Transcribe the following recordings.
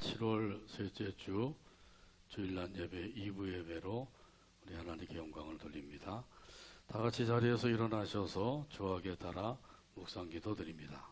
7월 셋째 주 주일날 예배 2부 예배로 우리 하나님께 영광을 돌립니다. 다 같이 자리에서 일어나셔서 주악에 따라 묵상 기도 드립니다.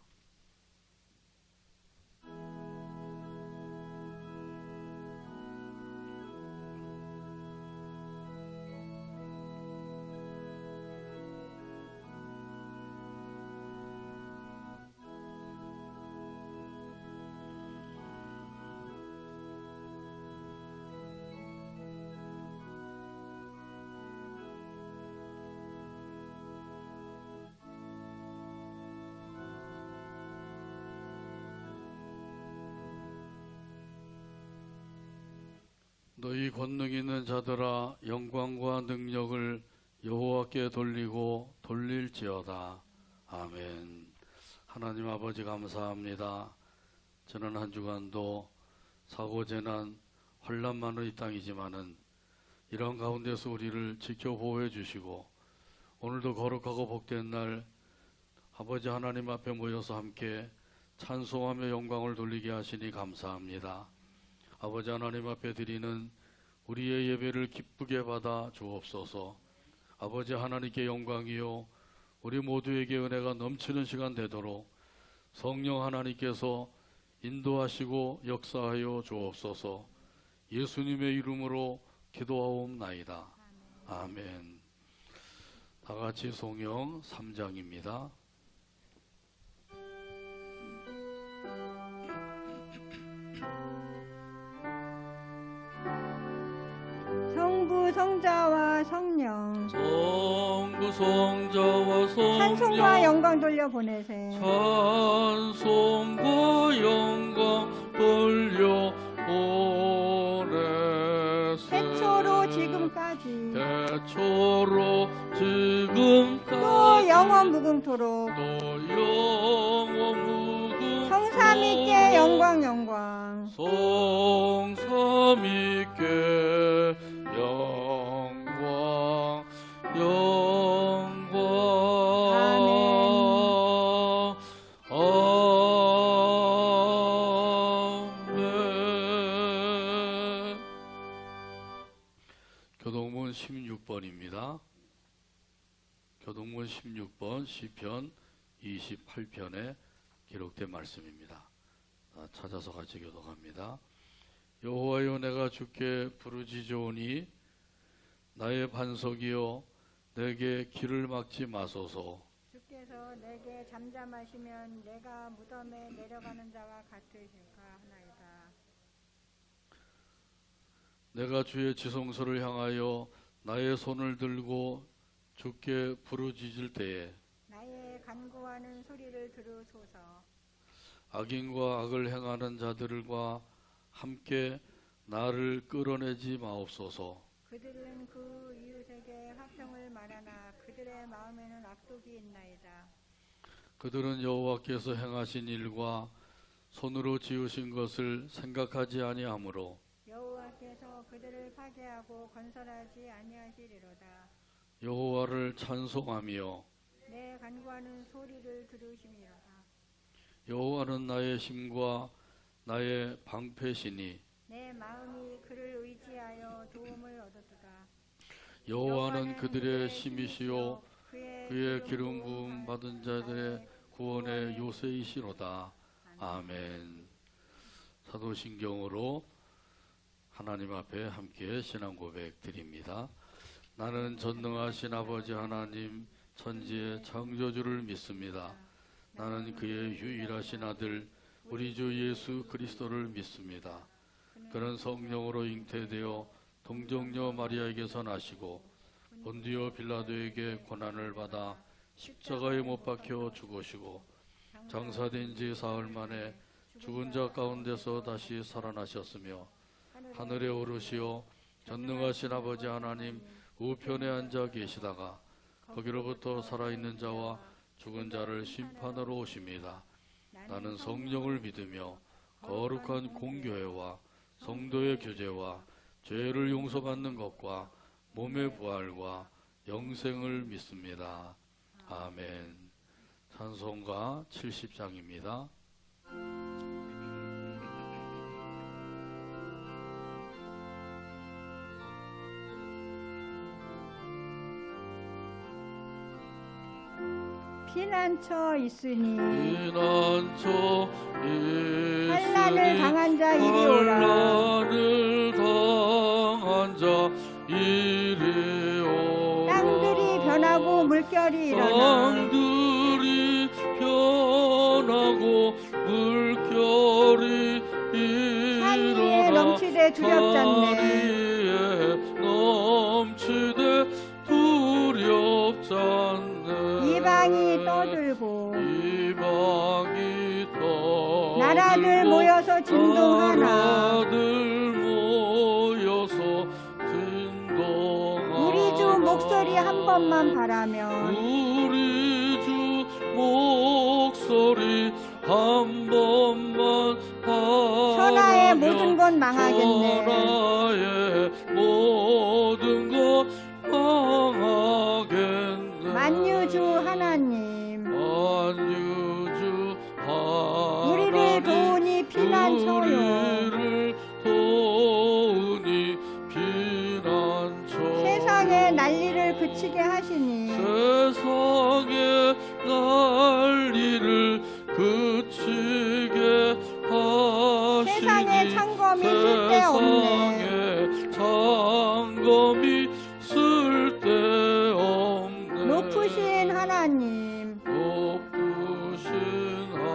너희 권능 있는 자들아 영광과 능력을 여호와께 돌리고 돌릴지어다. 아멘. 하나님 아버지 감사합니다. 지난 한 주간도 사고재난 환난 많은 이 땅이지만은 이런 가운데서 우리를 지켜 보호해 주시고 오늘도 거룩하고 복된 날 아버지 하나님 앞에 모여서 함께 찬송하며 영광을 돌리게 하시니 감사합니다. 아버지 하나님 앞에 드리는 우리의 예배를 기쁘게 받아 주옵소서. 아버지 하나님께 영광이요 우리 모두에게 은혜가 넘치는 시간 되도록 성령 하나님께서 인도하시고 역사하여 주옵소서. 예수님의 이름으로 기도하옵나이다. 아멘. 다 같이 성경 3장입니다. 성부 성자와 성령 성부 성자와 성령 찬송과 영광 돌려 보내세. 찬송과 영광 돌려 보내세. 태초로 지금까지 태초로 지금까지 또 영원 무궁토록 또 영원 무궁 성삼위께 영광 영광 성삼위께 영광 영광 아멘. 교동문 16번입니다. 교동문 16번 시편 28편에 기록된 말씀입니다. 찾아서 같이 교독합니다. 여호와여 내가 주께 부르짖으오니 나의 반석이여 내게 길을 막지 마소서. 주께서 내게 잠잠하시면 내가 무덤에 내려가는 자와 같으실까 하나이다. 내가 주의 지성소를 향하여 나의 손을 들고 주께 부르짖을 때에 나의 간구하는 소리를 들으소서. 악인과 악을 행하는 자들과 함께 나를 끌어내지 마옵소서. 그들은 그 이웃에게 화평을 말하나 그들의 마음에는 악독이 있나이다. 그들은 여호와께서 행하신 일과 손으로 지으신 것을 생각하지 아니하므로 여호와께서 그들을 파괴하고 건설하지 아니하시리로다. 여호와를 찬송하며 내 간구하는 소리를 들으심이로다. 여호와는 나의 힘과 나의 방패시니 내 마음이 그를 의지하여 도움을 얻었도다. 여호와는 그들의 힘이시요 그의 기름 부음 받은 자들의 구원의 요새이시로다. 아멘. 사도신경으로 하나님 앞에 함께 신앙 고백 드립니다. 나는 전능하신 아버지 하나님 천지의 창조주를 믿습니다. 나는 그의 유일하신 아들 우리 주 예수 그리스도를 믿습니다. 그는 성령으로 잉태되어 동정녀 마리아에게서 나시고 본디오 빌라도에게 고난을 받아 십자가에 못 박혀 죽으시고 장사된 지 사흘 만에 죽은 자 가운데서 다시 살아나셨으며 하늘에 오르시어 전능하신 아버지 하나님 우편에 앉아 계시다가 거기로부터 살아있는 자와 죽은 자를 심판하러 오십니다. 나는 성령을 믿으며 거룩한 공교회와 성도의 교제와 죄를 용서받는 것과 몸의 부활과 영생을 믿습니다. 아멘. 찬송가 70장입니다. 피난처 있으니 피난처 환난을 당한 자 이리 오라. 환난을 당한 자 이리 오라. 땅들이 변하고 물결이 일어나 땅들이 변하고 물결이 산 위에 일어나 넘치되 두렵잖네. 산 위에 넘치되 두렵잖네. 이방이 떠들고 이방이 떠들고 나라들 모여서 진동하나 나라들 모여서 진동하나. 우리 주 목소리 한 번만 바라면 우리 주 목소리 한 번만 하면 천하의 모든 것 망하겠네. 천하의 모든 것 망하겠네. 만유주 하나님 만유주 하나님 우리를 도우니 피난처요. 우리를 도우니 피난처. 세상의 난리를 그치게 하시니 세상의 난리를 그치게 하시니 세상의 창검이 쓸데없네. 세상의 창검이 쓸데없네. 높으신 하나님 높으신 하나님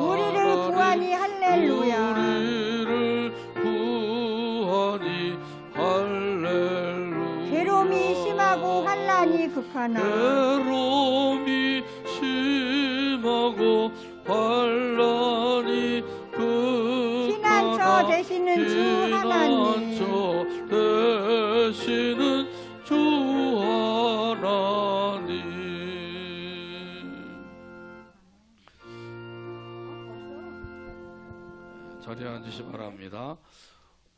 우리를 구하니 할렐루야. 우리를 구하니 할렐루야. 괴로움이 심하고 환난이 극하나 괴로움이 심하고 환난이 극하나. 피난처 되시는 주 하나님 피난처 되시는 주 하나님. 자리에 앉으시 바랍니다.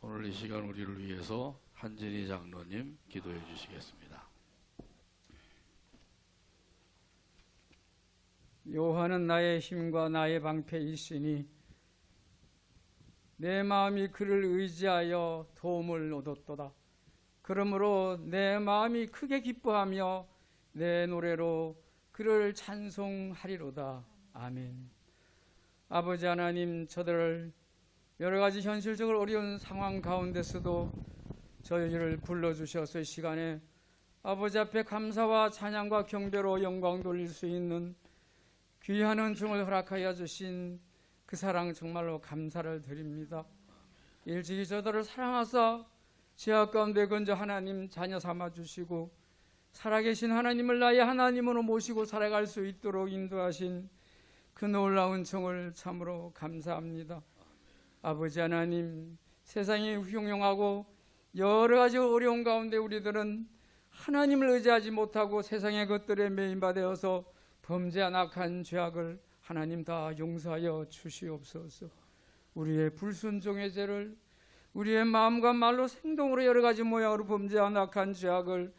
오늘 이 시간 우리를 위해서 한진희 장로님 기도해 주시겠습니다. 여호와는 나의 힘과 나의 방패이시니 내 마음이 그를 의지하여 도움을 얻었도다. 그러므로 내 마음이 크게 기뻐하며 내 노래로 그를 찬송하리로다. 아멘. 아버지 하나님, 저들을 여러 가지 현실적으로 어려운 상황 가운데서도 저희를 불러주셔서 이 시간에 아버지 앞에 감사와 찬양과 경배로 영광 돌릴 수 있는 귀한 은총을 허락하여 주신 그 사랑 정말로 감사를 드립니다. 일찍이 저들을 사랑하사 죄악 가운데 건져 하나님 자녀 삼아 주시고 살아계신 하나님을 나의 하나님으로 모시고 살아갈 수 있도록 인도하신 그 놀라운 은총을 참으로 감사합니다. 아버지 하나님, 세상이 흉흉하고 여러 가지 어려운 가운데 우리들은 하나님을 의지하지 못하고 세상의 것들에 매인받아서 범죄한 악한 죄악을 하나님 다 용서하여 주시옵소서. 우리의 불순종의 죄를 우리의 마음과 말로 행동으로 여러 가지 모양으로 범죄한 악한 죄악을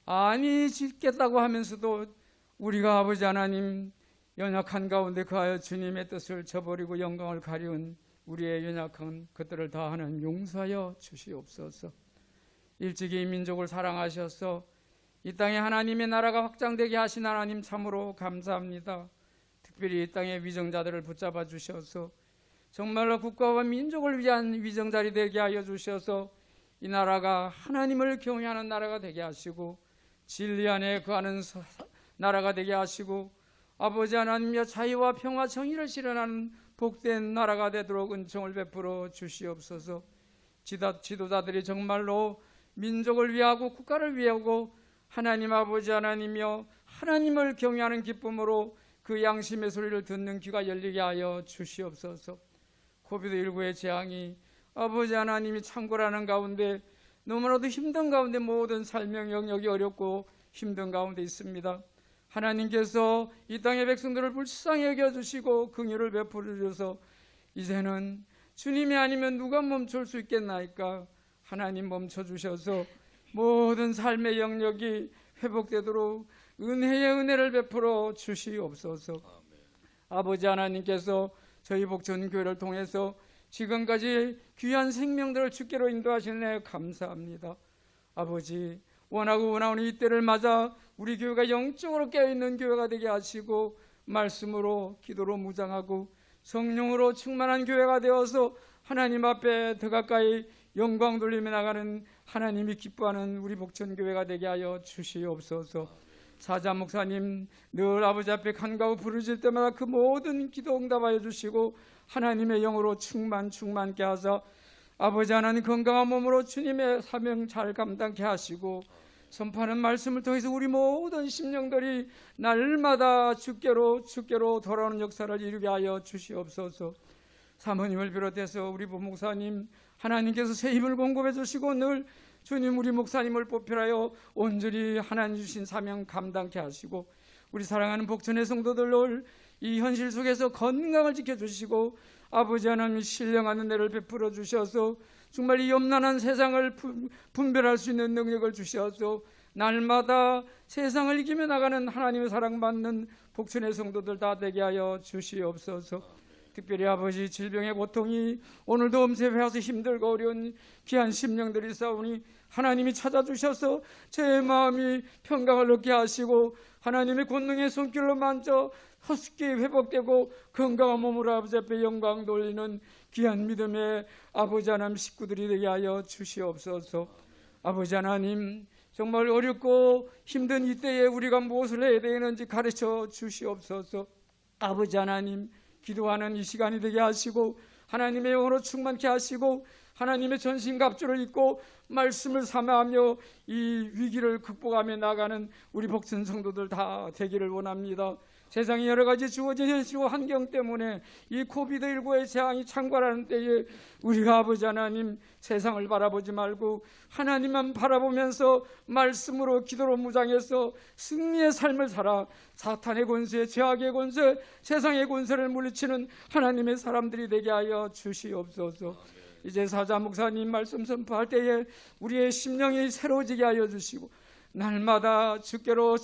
아니 짓겠다고 하면서도 우리가 아버지 하나님 연약한 가운데 그하여 주님의 뜻을 저버리고 영광을 가리운 우리의 연약한 것들을 다 하나님 용서하여 주시옵소서. 일찍이 민족을 사랑하셔서 이 땅에 하나님의 나라가 확장되게 하신 하나님 참으로 감사합니다. 특별히 이 땅의 위정자들을 붙잡아 주셔서 정말로 국가와 민족을 위한 위정자리 되게 하여 주셔서 이 나라가 하나님을 경외하는 나라가 되게 하시고 진리 안에 거하는 나라가 되게 하시고 아버지 하나님여 자유와 평화 정의를 실현하는 복된 나라가 되도록 은총을 베풀어 주시옵소서. 지도자들이 정말로 민족을 위하고 국가를 위하고 하나님 아버지 하나님이여 하나님을 경외하는 기쁨으로 그 양심의 소리를 듣는 귀가 열리게 하여 주시옵소서. 코비드19의 재앙이 아버지 하나님이 창궐하는 가운데 너무나도 힘든 가운데 모든 삶의 영역이 어렵고 힘든 가운데 있습니다. 하나님께서 이 땅의 백성들을 불쌍히 여겨주시고 긍휼을 베풀어 주셔서 이제는 주님이 아니면 누가 멈출 수 있겠나이까. 하나님 멈춰주셔서 모든 삶의 영역이 회복되도록 은혜의 은혜를 베풀어 주시옵소서. 아버지 하나님께서 저희 복전교회를 통해서 지금까지 귀한 생명들을 주께로 인도하시는 애 감사합니다. 아버지 원하고 원하오니 이때를 맞아 우리 교회가 영적으로 깨어있는 교회가 되게 하시고 말씀으로 기도로 무장하고 성령으로 충만한 교회가 되어서 하나님 앞에 더 가까이 영광 돌리며 나가는 하나님이 기뻐하는 우리 복천교회가 되게 하여 주시옵소서. 사자 목사님 늘 아버지 앞에 간가고 부르실 때마다 그 모든 기도 응답하여 주시고 하나님의 영으로 충만케 하사 아버지 하나님 건강한 몸으로 주님의 사명 잘 감당케 하시고 선포하는 말씀을 통해서 우리 모든 심령들이 날마다 주께로 돌아오는 역사를 이루게 하여 주시옵소서. 사모님을 비롯해서 우리 부목사님 하나님께서 새 힘을 공급해 주시고 늘 주님 우리 목사님을 보필하여 온전히 하나님 주신 사명 감당케 하시고 우리 사랑하는 복천의 성도들 이 현실 속에서 건강을 지켜주시고 아버지 하나님 신령한 은혜를 베풀어 주셔서 정말 이 염난한 세상을 분별할 수 있는 능력을 주셔서 날마다 세상을 이기며 나가는 하나님의 사랑받는 복천의 성도들 다 되게 하여 주시옵소서. 특별히 아버지 질병의 고통이 오늘도 엄세해서 힘들고 어려운 귀한 심령들이 싸우니 하나님이 찾아주셔서 제 마음이 평강을 얻게 하시고 하나님의 권능의 손길로 만져 허스키 회복되고 건강한 몸으로 아버지 앞에 영광 돌리는 귀한 믿음의 아버지 하나님 식구들이 되게 하여 주시옵소서. 아버지 하나님 정말 어렵고 힘든 이때에 우리가 무엇을 해야 되는지 가르쳐 주시옵소서. 아버지 하나님 기도하는 이 시간이 되게 하시고 하나님의 영으로 충만케 하시고 하나님의 전신갑주를 입고 말씀을 삼아하며 이 위기를 극복하며 나가는 우리 복천 성도들 다 되기를 원합니다. 세상에 여러 가지 주어진 현실과 환경 때문에 이 코비드19의 재앙이 창궐하는 때에 우리가 아버지 하나님 세상을 바라보지 말고 하나님만 바라보면서 말씀으로 기도로 무장해서 승리의 삶을 살아 사탄의 권세, 죄악의 권세, 세상의 권세를 물리치는 하나님의 사람들이 되게 하여 주시옵소서. 이제 사자 목사님 말씀 선포할 때에 우리의 심령이 새로워지게 하여 주시고 날마다 주께로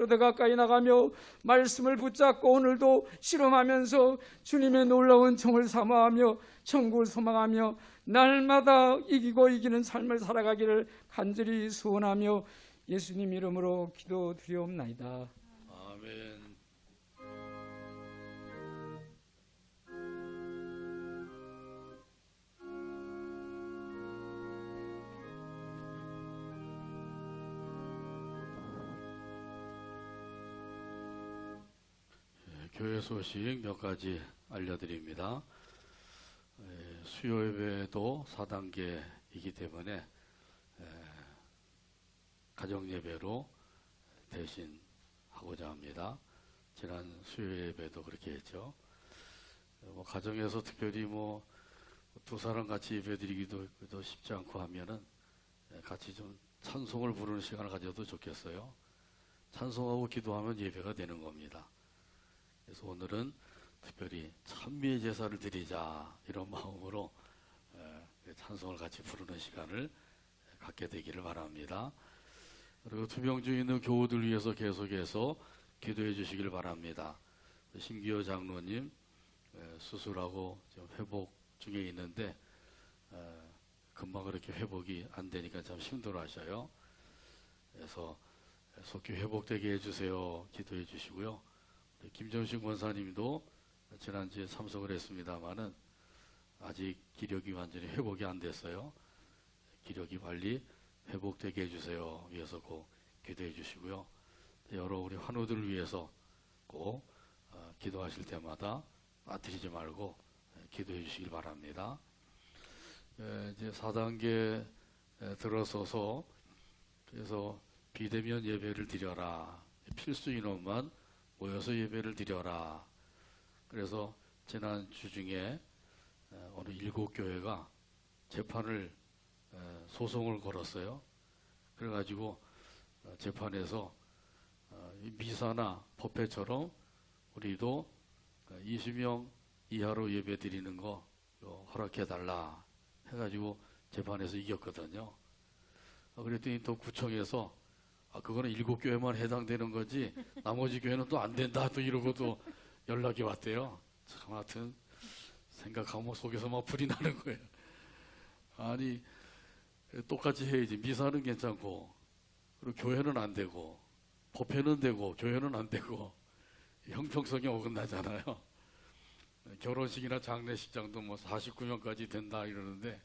더 가까이 나가며 말씀을 붙잡고 오늘도 실험하면서 주님의 놀라운 청을 사모하며 천국을 소망하며 날마다 이기는 삶을 살아가기를 간절히 소원하며 예수님 이름으로 기도드리옵나이다. 아멘. 교회 소식 몇 가지 알려드립니다. 수요 예배도 4단계이기 때문에 가정 예배로 대신 하고자 합니다. 지난 수요 예배도 그렇게 했죠. 가정에서 특별히 두 사람 같이 예배드리기도 쉽지 않고 하면은 같이 좀 찬송을 부르는 시간을 가져도 좋겠어요. 찬송하고 기도하면 예배가 되는 겁니다. 그래서 오늘은 특별히 찬미의 제사를 드리자 이런 마음으로 찬송을 같이 부르는 시간을 갖게 되기를 바랍니다. 그리고 투병 중에 있는 교우들 위해서 계속해서 기도해 주시길 바랍니다. 신기호 장로님 수술하고 좀 회복 중에 있는데 금방 그렇게 회복이 안 되니까 참 힘들어하셔요. 그래서 속히 회복되게 해주세요. 기도해 주시고요. 김정신 권사님도 지난주에 참석을 했습니다마는 아직 기력이 완전히 회복이 안 됐어요. 기력이 빨리 회복되게 해주세요. 위해서 꼭 기도해 주시고요. 여러 우리 환우들을 위해서 꼭 기도하실 때마다 빠뜨리지 말고 기도해 주시길 바랍니다. 이제 4단계 들어서서 그래서 비대면 예배를 드려라. 필수 인원만 모여서 예배를 드려라. 그래서 지난 주 중에 어느 7교회가 재판을 소송을 걸었어요. 그래가지고 재판에서 미사나 법회처럼 우리도 20명 이하로 예배 드리는 거 허락해달라 해가지고 재판에서 이겼거든요. 그랬더니 또 구청에서 그거는 7교회만 해당되는 거지 나머지 교회는 또 안 된다 또 이러고 또 연락이 왔대요. 참 하여튼 생각하면 속에서 막 불이 나는 거예요. 아니 똑같이 해야지. 미사는 괜찮고 그리고 교회는 안 되고 법회는 되고 교회는 안 되고 형평성이 어긋나잖아요. 결혼식이나 장례식장도 뭐 49명까지 된다 이러는데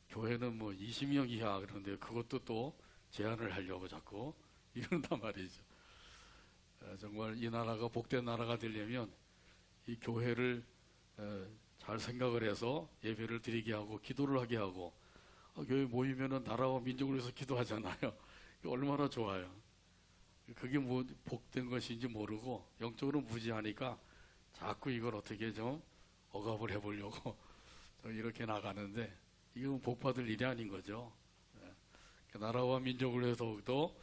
교회는 뭐 20명 이하 그러는데 그것도 또 제한을 하려고 자꾸 이런단 말이죠. 정말 이 나라가 복된 나라가 되려면 이 교회를 잘 생각을 해서 예배를 드리게 하고 기도를 하게 하고 교회 모이면은 나라와 민족을 위해서 기도하잖아요. 얼마나 좋아요. 그게 뭐 복된 것인지 모르고 영적으로 무지하니까 자꾸 이걸 어떻게 좀 억압을 해보려고 이렇게 나가는데 이건 복받을 일이 아닌 거죠. 나라와 민족을 위해서 더욱더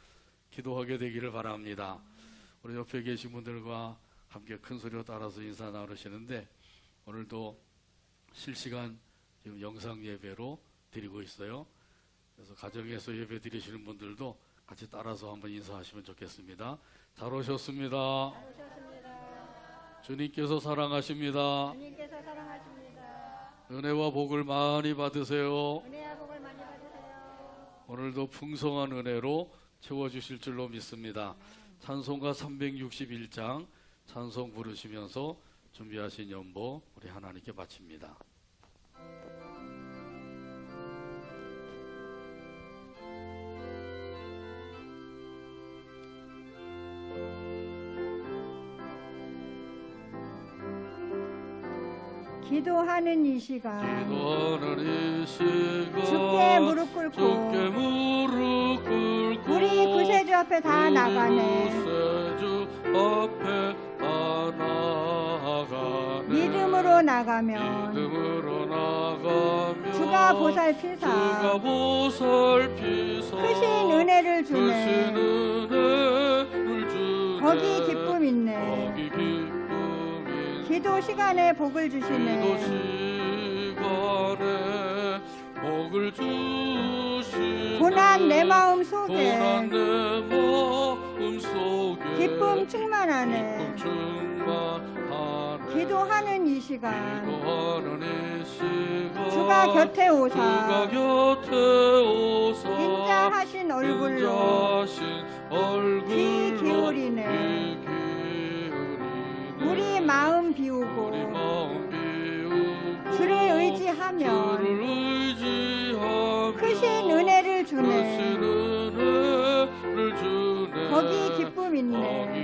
기도하게 되기를 바랍니다. 우리 옆에 계신 분들과 함께 큰 소리로 따라서 인사 나누시는데 오늘도 실시간 지금 영상 예배로 드리고 있어요. 그래서 가정에서 예배 드리시는 분들도 같이 따라서 한번 인사하시면 좋겠습니다. 잘 오셨습니다. 주님께서 사랑하십니다. 주님께서 사랑하십니다. 은혜와 복을 많이 받으세요. 은혜와 복을 많이 받으세요. 오늘도 풍성한 은혜로 채워주실 줄로 믿습니다. 찬송가 361장 찬송 부르시면서 준비하신 연보 우리 하나님께 바칩니다. 기도하는 이 시간 기도하는 이 시간 주께 무릎 꿇고 주께 무릎 꿇고 우리 구세주 앞에 다 나가네. 구세주 앞에 다 나가네. 믿음으로 나가면 믿음으로 나가면 주가 보살피사 주가 보살피사 크신 은혜를 크신 주네. 은혜를 주네. 거기 기쁨 있네. 거기 기쁨 있네. 기도 시간에 복을 기도 주시네. 시간에 복을 주시네. 고난 내 마음 속에 고난 내 마음 속에 기쁨 충만하네. 기쁨 충만하네. 기도하는 이 시간 기도하는 이 시간 주가 곁에 주가 오사 곁에 오사 인자하신 얼굴로 인자하신 얼굴로 귀 기울이네. 귀 기울이네. 우리 마음 비우고 우리 마음 비우고 주를 의지하면 주를 의지하며 크신 은혜를 크신 주네. 은혜를 주네. 거기 기쁨 거기 있네.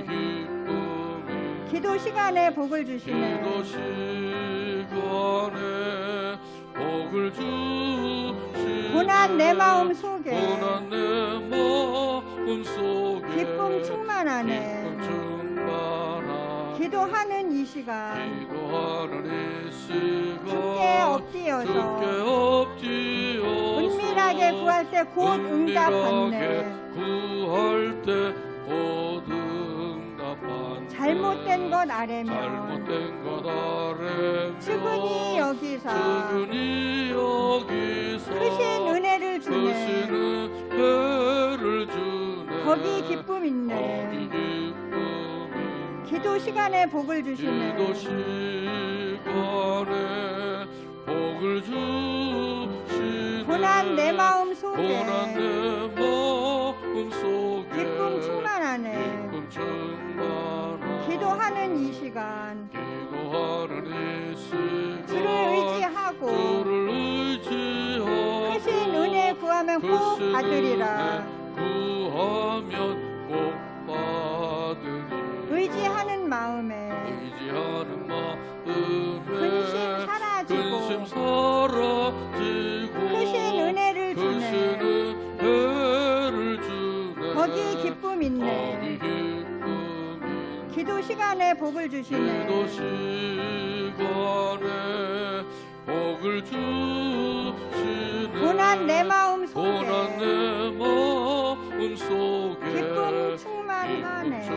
기쁨이 기도 시간에 복을 주시네. 기도 시간에 복을 주시네. 고난 내 마음 속에 고난 내 마음 속에 기쁨 충만하네. 기쁨 충만하네. 기도하는 이 시간 기도하는 이 시간 주께 엎드려서 주께 엎드려서 은밀하게 구할 때 곧 응답받네. 은밀하게 구할 때 곧 응답받네. 잘못된 것 아래면 잘못된 것 아래면 측은히 여기사 측은히 여기서 크신 은혜를 크신 주네. 은혜를 주네. 거기 기쁨 거기 있네. 기쁨이 기도 시간에 복을 주시네. 기도 시간에 복을 주시네. 고난 내 마음 속에 고난 내 마음 속에 기쁨 충만하네. 기쁨 충만하네. 기도하는 이 시간 기도하는 이 시간 주를 의지하고 주를 의지하고 크신 은혜 구하면 꼭 크신 받으리라. 은혜 구하면 꼭 받으리라. 의지하는 마음에 의지하는 마음에 근심 사라지고 근심 사라지고 크신 은혜를 크신 주네. 은혜를 주네. 거기 기쁨 거기 있네. 기쁨이 기도 시간에 복을 주시네. 기도 시간에 복을 주시네. 고난 내 마음 고난 속에 내 마음 속에 기쁨 충만하네.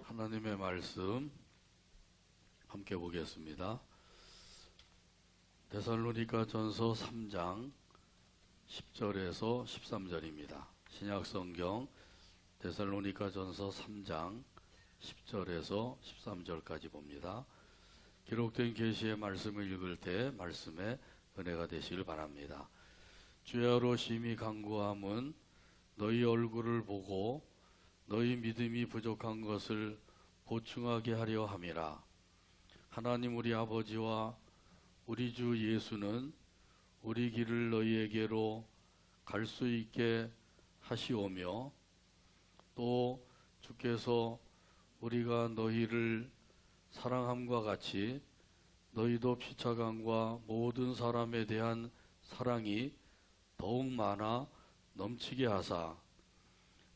하나님의 말씀 함께 보겠습니다. 데살로니가 전서 3장 10절에서 13절입니다. 신약성경 데살로니가 전서 3장 10절에서 13절까지 봅니다. 기록된 계시의 말씀을 읽을 때 말씀에 은혜가 되시길 바랍니다. 주야로 심히 간구함은 너희 얼굴을 보고 너희 믿음이 부족한 것을 보충하게 하려 함이라. 하나님 우리 아버지와 우리 주 예수는 우리 길을 너희에게로 갈 수 있게 하시오며 또 주께서 우리가 너희를 사랑함과 같이 너희도 피차간과 모든 사람에 대한 사랑이 더욱 많아 넘치게 하사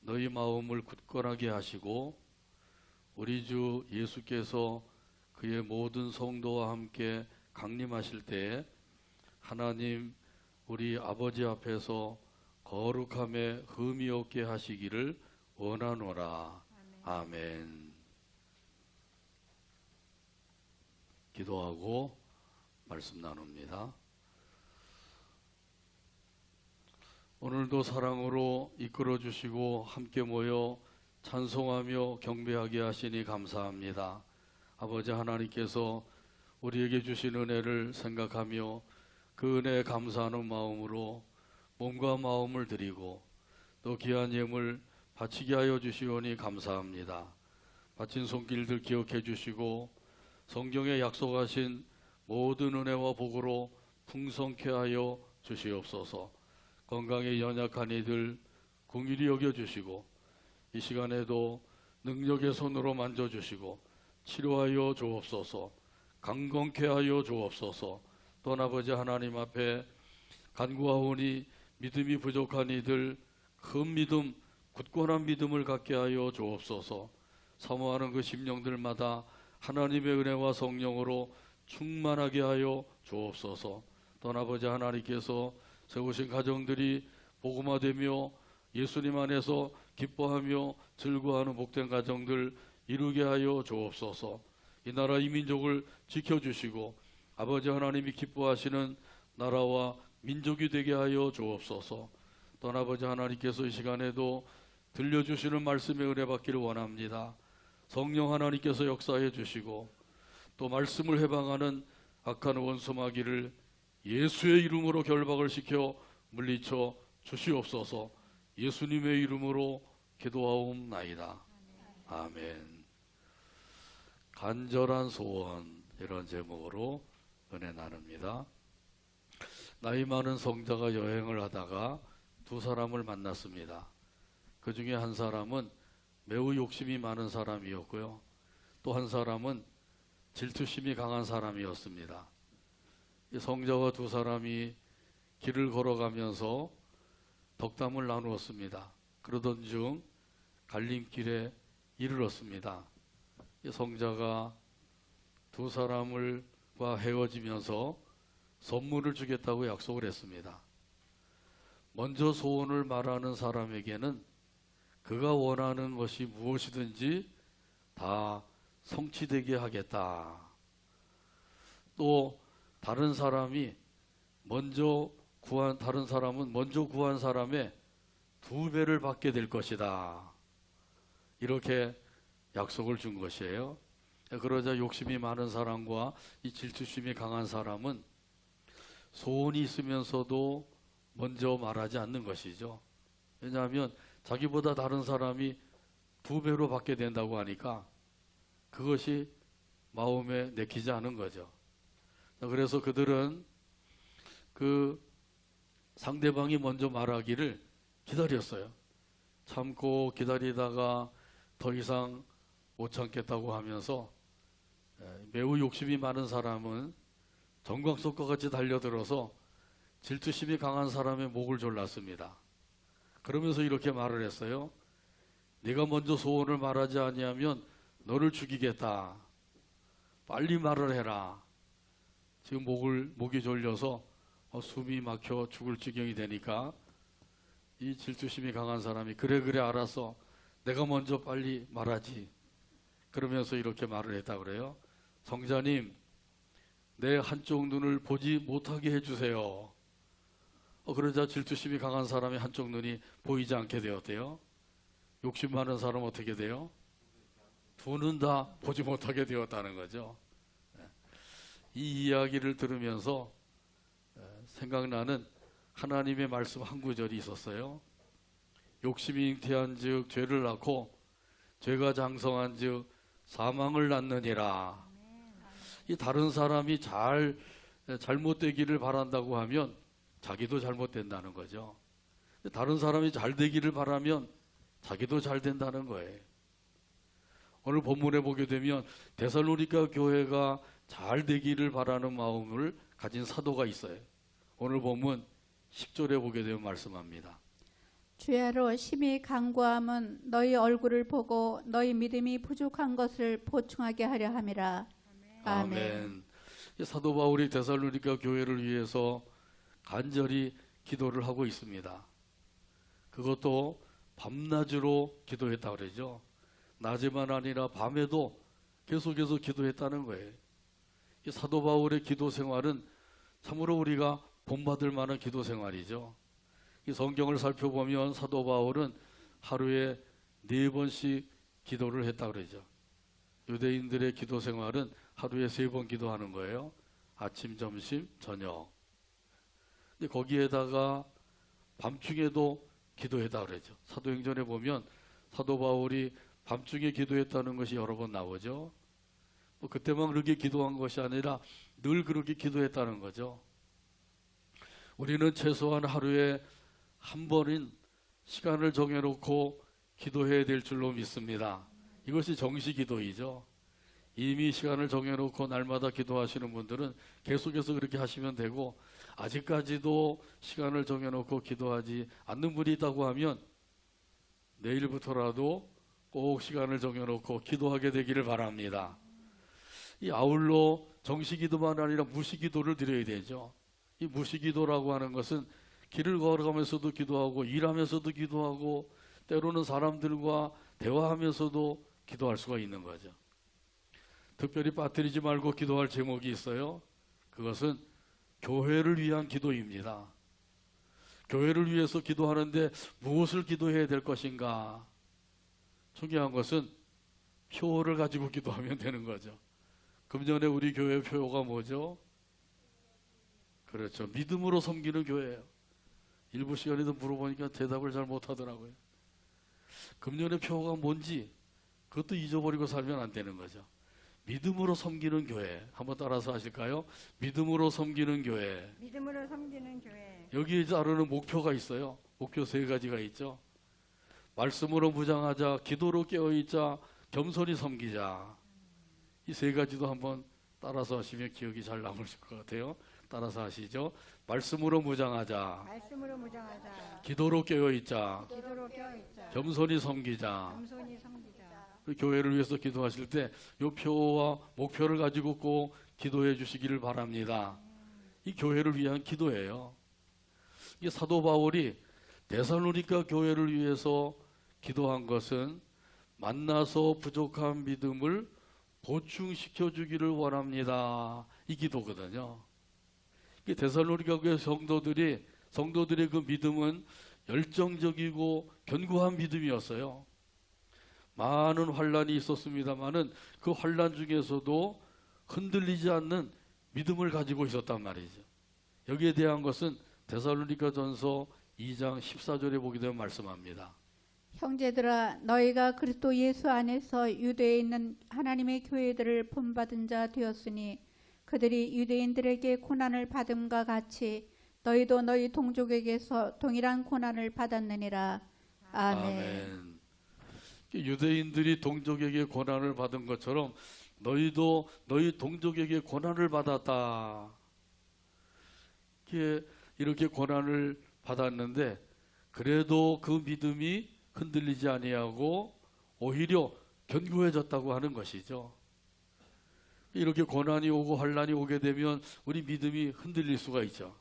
너희 마음을 굳건하게 하시고 우리 주 예수께서 그의 모든 성도와 함께 강림하실 때에 하나님 우리 아버지 앞에서 거룩함에 흠이 없게 하시기를 원하노라. 아멘. 기도하고 말씀 나눕니다. 오늘도 사랑으로 이끌어 주시고 함께 모여 찬송하며 경배하게 하시니 감사합니다. 아버지 하나님께서 우리에게 주신 은혜를 생각하며 그 은혜에 감사하는 마음으로 몸과 마음을 드리고 또 귀한 예물 바치게 하여 주시오니 감사합니다. 바친 손길들 기억해 주시고 성경에 약속하신 모든 은혜와 복으로 풍성케 하여 주시옵소서. 건강에 연약한 이들 긍휼히 여겨주시고 이 시간에도 능력의 손으로 만져주시고 치료하여 주옵소서. 강건케 하여 주옵소서. 또 아버지 하나님 앞에 간구하오니 믿음이 부족한 이들 큰 믿음 굳건한 믿음을 갖게 하여 주옵소서. 사모하는 그 심령들마다 하나님의 은혜와 성령으로 충만하게 하여 주옵소서. 또 아버지 하나님께서 세우신 가정들이 복음화되며 예수님 안에서 기뻐하며 즐거워하는 복된 가정들 이루게 하여 주옵소서. 이 나라 이 민족을 지켜주시고 아버지 하나님이 기뻐하시는 나라와 민족이 되게 하여 주옵소서. 또 아버지 하나님께서 이 시간에도 들려주시는 말씀의 은혜 받기를 원합니다. 성령 하나님께서 역사해 주시고 또 말씀을 해방하는 악한 원수마귀를 예수의 이름으로 결박을 시켜 물리쳐 주시옵소서. 예수님의 이름으로 기도하옵나이다. 아멘. 간절한 소원 이런 제목으로 은혜 나눕니다. 나이 많은 성자가 여행을 하다가 두 사람을 만났습니다. 그 중에 한 사람은 매우 욕심이 많은 사람이었고요. 또 한 사람은 질투심이 강한 사람이었습니다. 이 성자와 두 사람이 길을 걸어가면서 덕담을 나누었습니다. 그러던 중 갈림길에 이르렀습니다. 이 성자가 두 사람과 헤어지면서 선물을 주겠다고 약속을 했습니다. 먼저 소원을 말하는 사람에게는 그가 원하는 것이 무엇이든지 다 성취되게 하겠다. 또 다른 사람은 먼저 구한 사람의 2배를 받게 될 것이다. 이렇게 약속을 준 것이에요. 그러자 욕심이 많은 사람과 이 질투심이 강한 사람은 소원이 있으면서도 먼저 말하지 않는 것이죠. 왜냐하면 자기보다 다른 사람이 2배로 받게 된다고 하니까 그것이 마음에 내키지 않은 거죠. 그래서 그들은 그 상대방이 먼저 말하기를 기다렸어요. 참고 기다리다가 더 이상 못 참겠다고 하면서 매우 욕심이 많은 사람은 정광석과 같이 달려들어서 질투심이 강한 사람의 목을 졸랐습니다. 그러면서 이렇게 말을 했어요. 네가 먼저 소원을 말하지 아니하면 너를 죽이겠다. 빨리 말을 해라. 지금 목이 졸려서 숨이 막혀 죽을 지경이 되니까 이 질투심이 강한 사람이 그래 알았어. 내가 먼저 빨리 말하지. 그러면서 이렇게 말을 했다 그래요. 성자님, 내 한쪽 눈을 보지 못하게 해주세요. 그러자 질투심이 강한 사람의 한쪽 눈이 보이지 않게 되었대요. 욕심 많은 사람은 어떻게 돼요? 두 눈 다 보지 못하게 되었다는 거죠. 이 이야기를 들으면서 생각나는 하나님의 말씀 한 구절이 있었어요. 욕심이 잉태한즉 죄를 낳고 죄가 장성한즉 사망을 낳느니라. 이 다른 사람이 잘못되기를 바란다고 하면 자기도 잘못된다는 거죠. 다른 사람이 잘 되기를 바라면 자기도 잘 된다는 거예요. 오늘 본문에 보게 되면 데살로니가 교회가 잘 되기를 바라는 마음을 가진 사도가 있어요. 오늘 본문 10절에 보게 되면 말씀합니다. 주야로 심히 간구함은 너희 얼굴을 보고 너희 믿음이 부족한 것을 보충하게 하려 함이라. 아멘. 이 사도 바울이 데살로니가 교회를 위해서 간절히 기도를 하고 있습니다. 그것도 밤낮으로 기도했다 그러죠. 낮에만 아니라 밤에도 계속해서 기도했다는 거예요. 이 사도 바울의 기도 생활은 참으로 우리가 본받을 만한 기도 생활이죠. 이 성경을 살펴보면 사도 바울은 하루에 4번씩 기도를 했다 그러죠. 유대인들의 기도 생활은 하루에 3번 기도하는 거예요. 아침, 점심, 저녁. 근데 거기에다가 밤중에도 기도했다 그러죠. 사도행전에 보면 사도 바울이 밤중에 기도했다는 것이 여러 번 나오죠. 그때만 그렇게 기도한 것이 아니라 늘 그렇게 기도했다는 거죠. 우리는 최소한 하루에 한 번은 시간을 정해놓고 기도해야 될 줄로 믿습니다. 이것이 정시기도이죠. 이미 시간을 정해놓고 날마다 기도하시는 분들은 계속해서 그렇게 하시면 되고, 아직까지도 시간을 정해놓고 기도하지 않는 분이 있다고 하면 내일부터라도 꼭 시간을 정해놓고 기도하게 되기를 바랍니다. 이 아울러 정시기도만 아니라 무시기도를 드려야 되죠. 이 무시기도라고 하는 것은 길을 걸어가면서도 기도하고 일하면서도 기도하고 때로는 사람들과 대화하면서도 기도할 수가 있는 거죠. 특별히 빠뜨리지 말고 기도할 제목이 있어요. 그것은 교회를 위한 기도입니다. 교회를 위해서 기도하는데 무엇을 기도해야 될 것인가? 중요한 것은 표를 가지고 기도하면 되는 거죠. 금년에 우리 교회 표가 뭐죠? 그렇죠. 믿음으로 섬기는 교회예요. 일부 시간에도 물어보니까 대답을 잘 못하더라고요. 금년의 표가 뭔지 그것도 잊어버리고 살면 안 되는 거죠. 믿음으로 섬기는 교회. 한번 따라서 하실까요? 믿음으로 섬기는 교회. 믿음으로 섬기는 교회. 여기에 따르는 목표가 있어요. 목표 3가지가 있죠. 말씀으로 무장하자, 기도로 깨어있자, 겸손히 섬기자. 이 3가지도 한번 따라서 하시면 기억이 잘 남으실 것 같아요. 따라서 하시죠. 말씀으로 무장하자, 말씀으로 무장하자. 기도로 깨어있자, 기도로 깨어있자. 겸손히 섬기자. 겸손히 섬기자. 그 교회를 위해서 기도하실 때 이 표와 목표를 가지고 꼭 기도해 주시기를 바랍니다. 이 교회를 위한 기도예요. 이 사도 바울이 데살로니가 교회를 위해서 기도한 것은 만나서 부족한 믿음을 보충시켜 주기를 원합니다. 이 기도거든요. 이 데살로니가 교회 성도들의 그 믿음은 열정적이고 견고한 믿음이었어요. 많은 환란이 있었습니다만은 그 환란 중에서도 흔들리지 않는 믿음을 가지고 있었단 말이죠. 여기에 대한 것은 데살로니가전서 2장 14절에 보게 되면 말씀합니다. 형제들아 너희가 그리스도 예수 안에서 유대에 있는 하나님의 교회들을 본받은 자 되었으니 그들이 유대인들에게 고난을 받음과 같이 너희도 너희 동족에게서 동일한 고난을 받았느니라. 아멘. 유대인들이 동족에게 고난을 받은 것처럼 너희도 너희 동족에게 고난을 받았다. 이렇게 고난을 받았는데 그래도 그 믿음이 흔들리지 아니하고 오히려 견고해졌다고 하는 것이죠. 이렇게 고난이 오고 환난이 오게 되면 우리 믿음이 흔들릴 수가 있죠.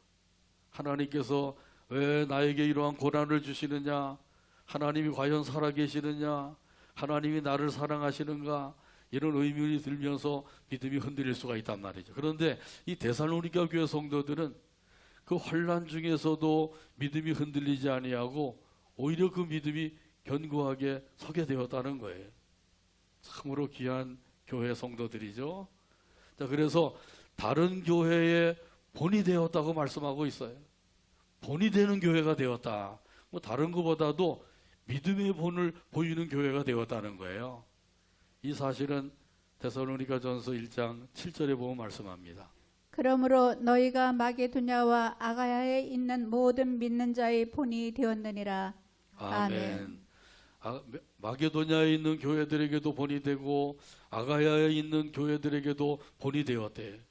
하나님께서 왜 나에게 이러한 고난을 주시느냐? 하나님이 과연 살아계시느냐? 하나님이 나를 사랑하시는가? 이런 의문이 들면서 믿음이 흔들릴 수가 있단 말이죠. 그런데 이 데살로니가 교회 성도들은 그 환난 중에서도 믿음이 흔들리지 아니하고 오히려 그 믿음이 견고하게 서게 되었다는 거예요. 참으로 귀한 교회 성도들이죠. 자, 그래서 다른 교회의 본이 되었다고 말씀하고 있어요. 본이 되는 교회가 되었다. 뭐 다른 것보다도 믿음의 본을 보이는 교회가 되었다는 거예요. 이 사실은 데살로니가전서 1장 7절에 보면 말씀합니다. 그러므로 너희가 마게도냐와 아가야에 있는 모든 믿는 자의 본이 되었느니라. 아멘. 마게도냐에 있는 교회들에게도 본이 되고 아가야에 있는 교회들에게도 본이 되었대.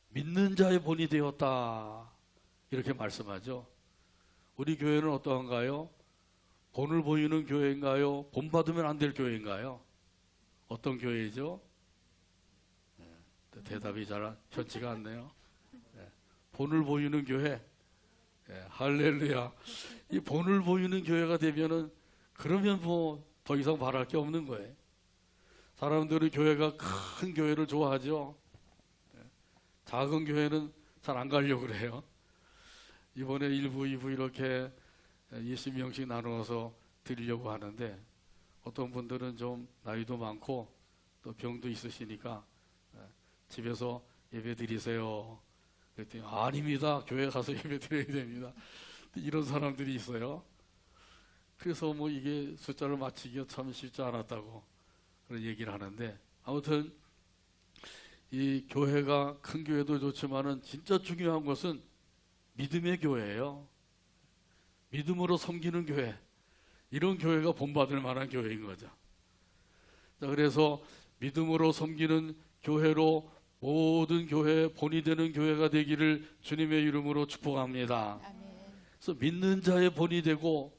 믿는 자의 본이 되었다. 이렇게 말씀하죠. 우리 교회는 어떠한가요? 본을 보이는 교회인가요? 본 받으면 안 될 교회인가요? 어떤 교회이죠? 대답이 잘 현치가 않네요. 본을 보이는 교회. 할렐루야. 이 본을 보이는 교회가 되면은 그러면 뭐 더 이상 바랄 게 없는 거예요. 사람들이 교회가 큰 교회를 좋아하죠. 작은 교회는 잘 안 가려고 그래요. 이번에 1부, 2부 이렇게 20명씩 나누어서 드리려고 하는데 어떤 분들은 좀 나이도 많고 또 병도 있으시니까 집에서 예배 드리세요. 그랬더니 아닙니다. 교회 가서 예배 드려야 됩니다. 이런 사람들이 있어요. 그래서 뭐 이게 숫자를 맞추기가 참 쉽지 않았다고 그런 얘기를 하는데 아무튼 이 교회가 큰 교회도 좋지만은 진짜 중요한 것은 믿음의 교회예요. 믿음으로 섬기는 교회. 이런 교회가 본받을 만한 교회인 거죠. 자, 그래서 믿음으로 섬기는 교회로 모든 교회 본이 되는 교회가 되기를 주님의 이름으로 축복합니다. 그래서 믿는 자의 본이 되고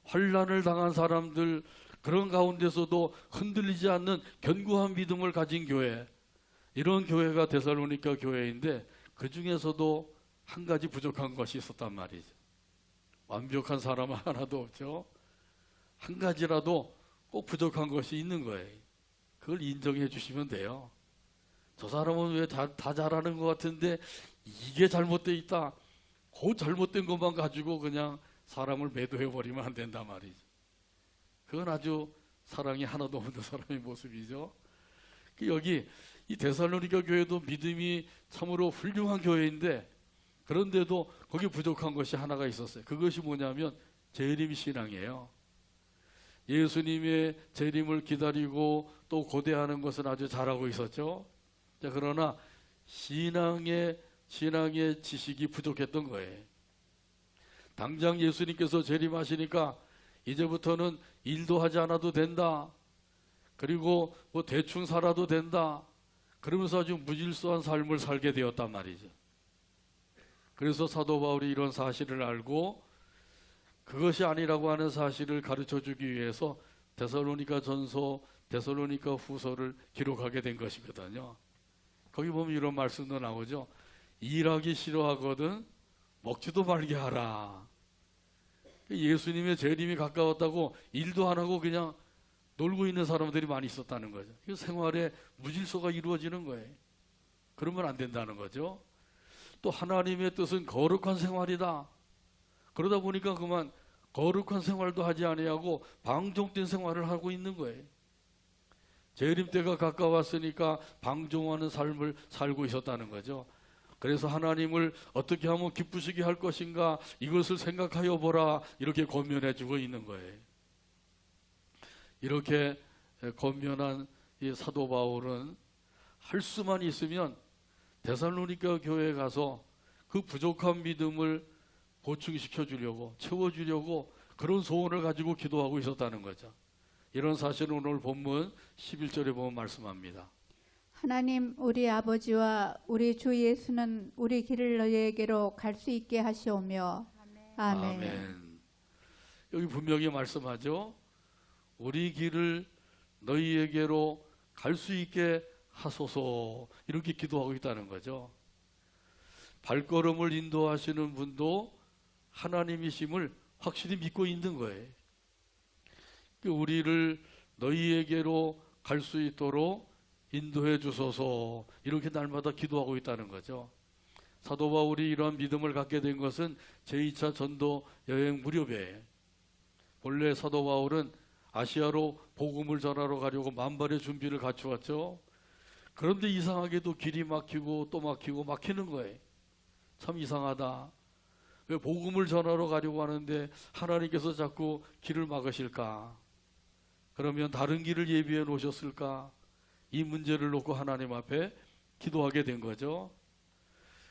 환난을 당한 사람들 그런 가운데서도 흔들리지 않는 견고한 믿음을 가진 교회, 이런 교회가 데살로니가 교회인데 그 중에서도 한 가지 부족한 것이 있었단 말이죠. 완벽한 사람은 하나도 없죠. 한 가지라도 꼭 부족한 것이 있는 거예요. 그걸 인정해 주시면 돼요. 저 사람은 왜 다 잘하는 것 같은데 이게 잘못되어 있다. 그 잘못된 것만 가지고 그냥 사람을 매도해 버리면 안 된단 말이죠. 그건 아주 사랑이 하나도 없는 사람의 모습이죠. 여기 이 데살로니가 교회도 믿음이 참으로 훌륭한 교회인데 그런데도 거기 부족한 것이 하나가 있었어요. 그것이 뭐냐면 재림 신앙이에요. 예수님의 재림을 기다리고 또 고대하는 것은 아주 잘하고 있었죠. 자, 그러나 신앙의 지식이 부족했던 거예요. 당장 예수님께서 재림하시니까 이제부터는 일도 하지 않아도 된다. 그리고 뭐 대충 살아도 된다. 그러면서 아주 무질서한 삶을 살게 되었단 말이죠. 그래서 사도 바울이 이런 사실을 알고 그것이 아니라고 하는 사실을 가르쳐 주기 위해서 데살로니가 전서, 데살로니가 후서를 기록하게 된 것이거든요. 거기 보면 이런 말씀도 나오죠. 일하기 싫어하거든 먹지도 말게 하라. 예수님의 재림이 가까웠다고 일도 안 하고 그냥 놀고 있는 사람들이 많이 있었다는 거죠. 이 생활에 무질서가 이루어지는 거예요. 그러면 안 된다는 거죠. 또 하나님의 뜻은 거룩한 생활이다. 그러다 보니까 그만 거룩한 생활도 하지 아니하고 방종된 생활을 하고 있는 거예요. 재림 때가 가까웠으니까 방종하는 삶을 살고 있었다는 거죠. 그래서 하나님을 어떻게 하면 기쁘시게 할 것인가 이것을 생각하여 보라 이렇게 권면해 주고 있는 거예요. 이렇게 권면한 이 사도 바울은 할 수만 있으면 데살로니가 교회에 가서 그 부족한 믿음을 보충시켜 주려고 채워 주려고 그런 소원을 가지고 기도하고 있었다는 거죠. 이런 사실은 오늘 본문 11절에 보면 말씀합니다. 하나님 우리 아버지와 우리 주 예수는 우리 길을 너희에게로 갈 수 있게 하시오며 아멘. 아멘. 여기 분명히 말씀하죠. 우리 길을 너희에게로 갈 수 있게 하소서 이렇게 기도하고 있다는 거죠. 발걸음을 인도하시는 분도 하나님이심을 확실히 믿고 있는 거예요. 우리를 너희에게로 갈 수 있도록 인도해 주소서 이렇게 날마다 기도하고 있다는 거죠. 사도 바울이 이런 믿음을 갖게 된 것은 제2차 전도 여행 무렵에 본래 사도 바울은 아시아로 복음을 전하러 가려고 만발의 준비를 갖추었죠. 그런데 이상하게도 길이 막히고 또 막히고 막히는 거예요. 참 이상하다. 왜 복음을 전하러 가려고 하는데 하나님께서 자꾸 길을 막으실까? 그러면 다른 길을 예비해 놓으셨을까? 이 문제를 놓고 하나님 앞에 기도하게 된 거죠.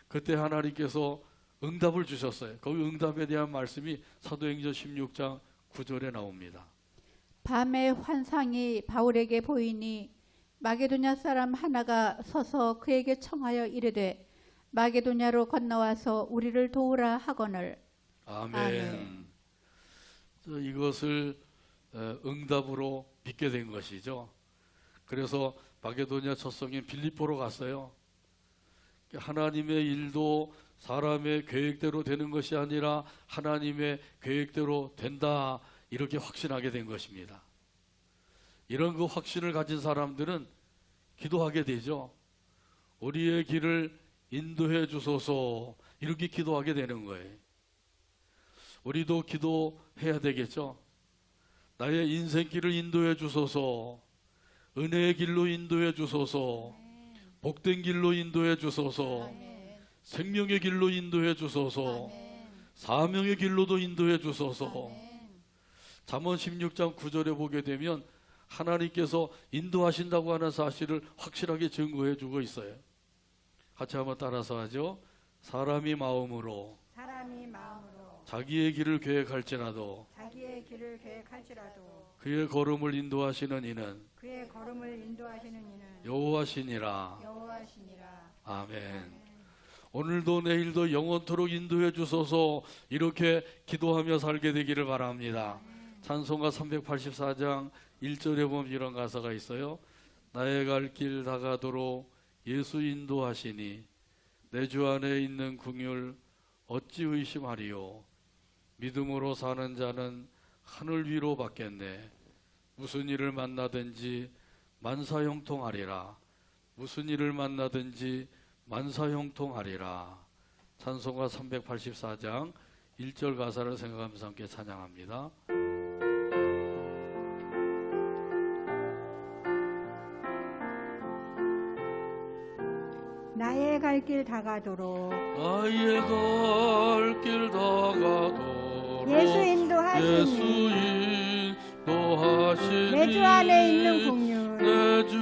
그때 하나님께서 응답을 주셨어요. 거기 응답에 대한 말씀이 사도행전 16장 9절에 나옵니다. 밤에 환상이 바울에게 보이니 마게도냐 사람 하나가 서서 그에게 청하여 이르되 마게도냐로 건너와서 우리를 도우라 하거늘. 아멘. 아멘. 이것을 응답으로 믿게 된 것이죠. 그래서 마게도냐 첫 성인 빌립보로 갔어요. 하나님의 일도 사람의 계획대로 되는 것이 아니라 하나님의 계획대로 된다, 이렇게 확신하게 된 것입니다. 이런 그 확신을 가진 사람들은 기도하게 되죠. 우리의 길을 인도해 주소서, 이렇게 기도하게 되는 거예요. 우리도 기도해야 되겠죠. 나의 인생길을 인도해 주소서, 은혜의 길로 인도해 주소서, 복된 길로 인도해 주소서, 생명의 길로 인도해 주소서, 사명의 길로도 인도해 주소서. 잠언 16장 9절에 보게 되면 하나님께서 인도하신다고 하는 사실을 확실하게 증거해 주고 있어요. 같이 한번 따라서 하죠. 사람이 마음으로 자기의 길을 계획할지라도 그의 걸음을 인도하시는 이는 여호와시니라. 아멘. 오늘도 내일도 영원토록 인도해 주소서, 이렇게 기도하며 살게 되기를 바랍니다. 찬송가 384장 1절에 보면 이런 가사가 있어요. 나의 갈 길 다가도록 예수 인도하시니 내 주 안에 있는 긍휼 어찌 의심하리요. 믿음으로 사는 자는 하늘 위로 받겠네. 무슨 일을 만나든지 만사형통하리라. 무슨 일을 만나든지 만사형통하리라. 찬송가 384장 1절 가사를 생각하면서 함께 찬양합니다. 나의 갈 길 다가도록 나의 갈 길 다가도록 예수 인도하시니 내 주 안에 있는 공유 내 주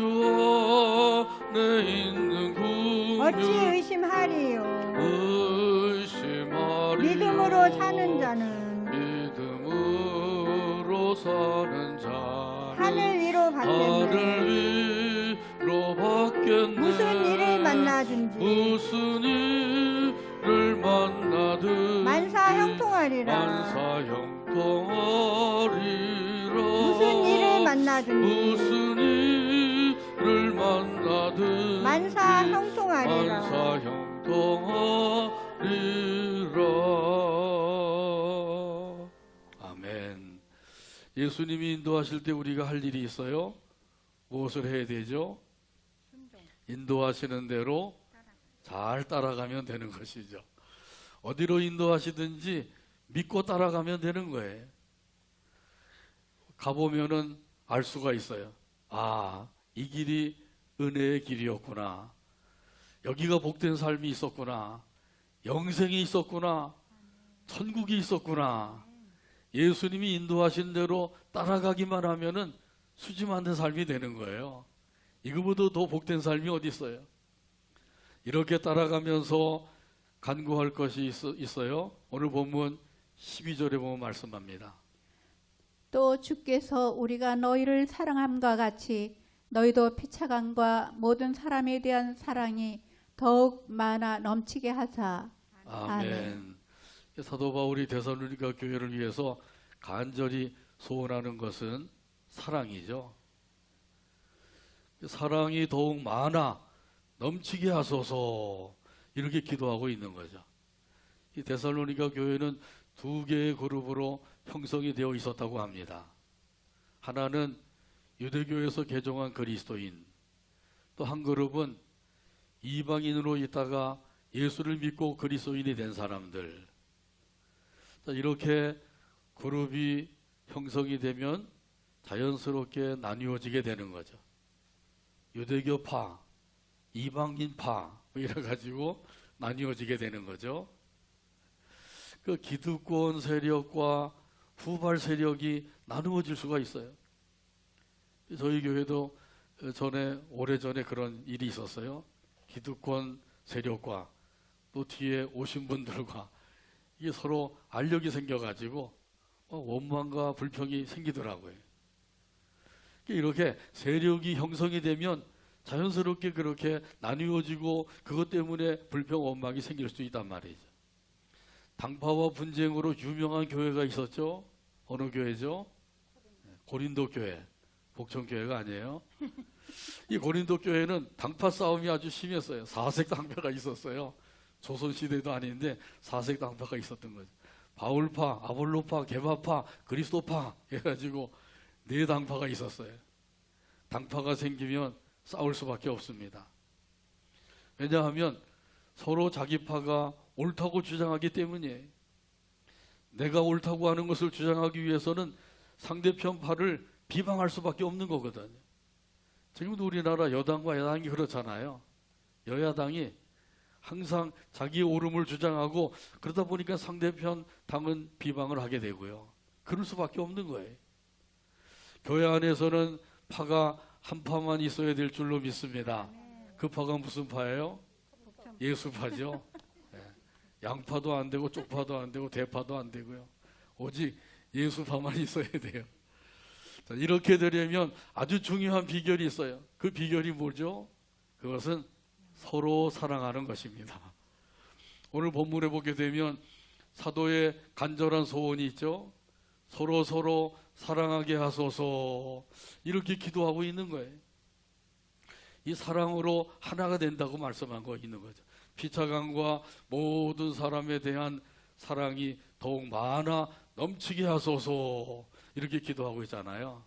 안에 있는 공유 어찌 의심하리요. 믿음으로 사는 자는 하늘 위로 받겠네. 무슨 일을 만나든지 만사형통하리라. 무슨 일을 만나든지 만사형통하리라. 아멘. 예수님이 인도하실 때 우리가 할 일이 있어요. 무엇을 해야 되죠? 인도하시는 대로 잘 따라가면 되는 것이죠. 어디로 인도하시든지 믿고 따라가면 되는 거예요. 가보면은 알 수가 있어요. 아, 이 길이 은혜의 길이었구나. 여기가 복된 삶이 있었구나. 영생이 있었구나. 천국이 있었구나. 예수님이 인도하신 대로 따라가기만 하면은 수지 않는 삶이 되는 거예요. 이거보다 더 복된 삶이 어디 있어요? 이렇게 따라가면서 간구할 것이 있어요. 오늘 본문 12절에 보면 말씀합니다. 또 주께서 우리가 너희를 사랑함과 같이 너희도 피차간과 모든 사람에 대한 사랑이 더욱 많아 넘치게 하사. 아멘. 사도 바울이 데살로니가 교회를 위해서 간절히 소원하는 것은 사랑이죠. 사랑이 더욱 많아 넘치게 하소서, 이렇게 기도하고 있는 거죠. 이 데살로니가 교회는 두 개의 그룹으로 형성이 되어 있었다고 합니다. 하나는 유대교에서 개종한 그리스도인, 또 한 그룹은 이방인으로 있다가 예수를 믿고 그리스도인이 된 사람들. 이렇게 그룹이 형성이 되면 자연스럽게 나뉘어지게 되는 거죠. 유대교파, 이방인파 이래 가지고 나뉘어지게 되는 거죠. 그 기득권 세력과 후발 세력이 나누어질 수가 있어요. 저희 교회도 오래전에 그런 일이 있었어요. 기득권 세력과 또 뒤에 오신 분들과 이게 서로 알력이 생겨가지고 원망과 불평이 생기더라고요. 이렇게 세력이 형성이 되면 자연스럽게 그렇게 나뉘어지고 그것 때문에 불평, 원망이 생길 수 있단 말이죠. 당파와 분쟁으로 유명한 교회가 있었죠. 어느 교회죠? 고린도 교회. 복천 교회가 아니에요. 이 고린도 교회는 당파 싸움이 아주 심했어요. 사색 당파가 있었어요. 조선 시대도 아닌데 사색 당파가 있었던 거죠. 바울파, 아볼로파, 게바파, 그리스도파 해가지고 4당파가 있었어요. 당파가 생기면 싸울 수밖에 없습니다. 왜냐하면 서로 자기 파가 옳다고 주장하기 때문이에요. 내가 옳다고 하는 것을 주장하기 위해서는 상대편 파를 비방할 수밖에 없는 거거든요. 지금도 우리나라 여당과 야당이 그렇잖아요. 여야당이 항상 자기의 옳음을 주장하고 그러다 보니까 상대편 당은 비방을 하게 되고요. 그럴 수밖에 없는 거예요. 교회 안에서는 파가 한 파만 있어야 될 줄로 믿습니다. 그 파가 무슨 파예요? 예수파죠. 양파도 안 되고 쪽파도 안 되고 대파도 안 되고요. 오직 예수파만 있어야 돼요. 자, 이렇게 되려면 아주 중요한 비결이 있어요. 그 비결이 뭐죠? 그것은 서로 사랑하는 것입니다. 오늘 본문에 보게 되면 사도의 간절한 소원이 있죠. 서로 사랑하게 하소서, 이렇게 기도하고 있는 거예요. 이 사랑으로 하나가 된다고 말씀하고 있는 거죠. 피차간과 모든 사람에 대한 사랑이 더욱 많아 넘치게 하소서, 이렇게 기도하고 있잖아요.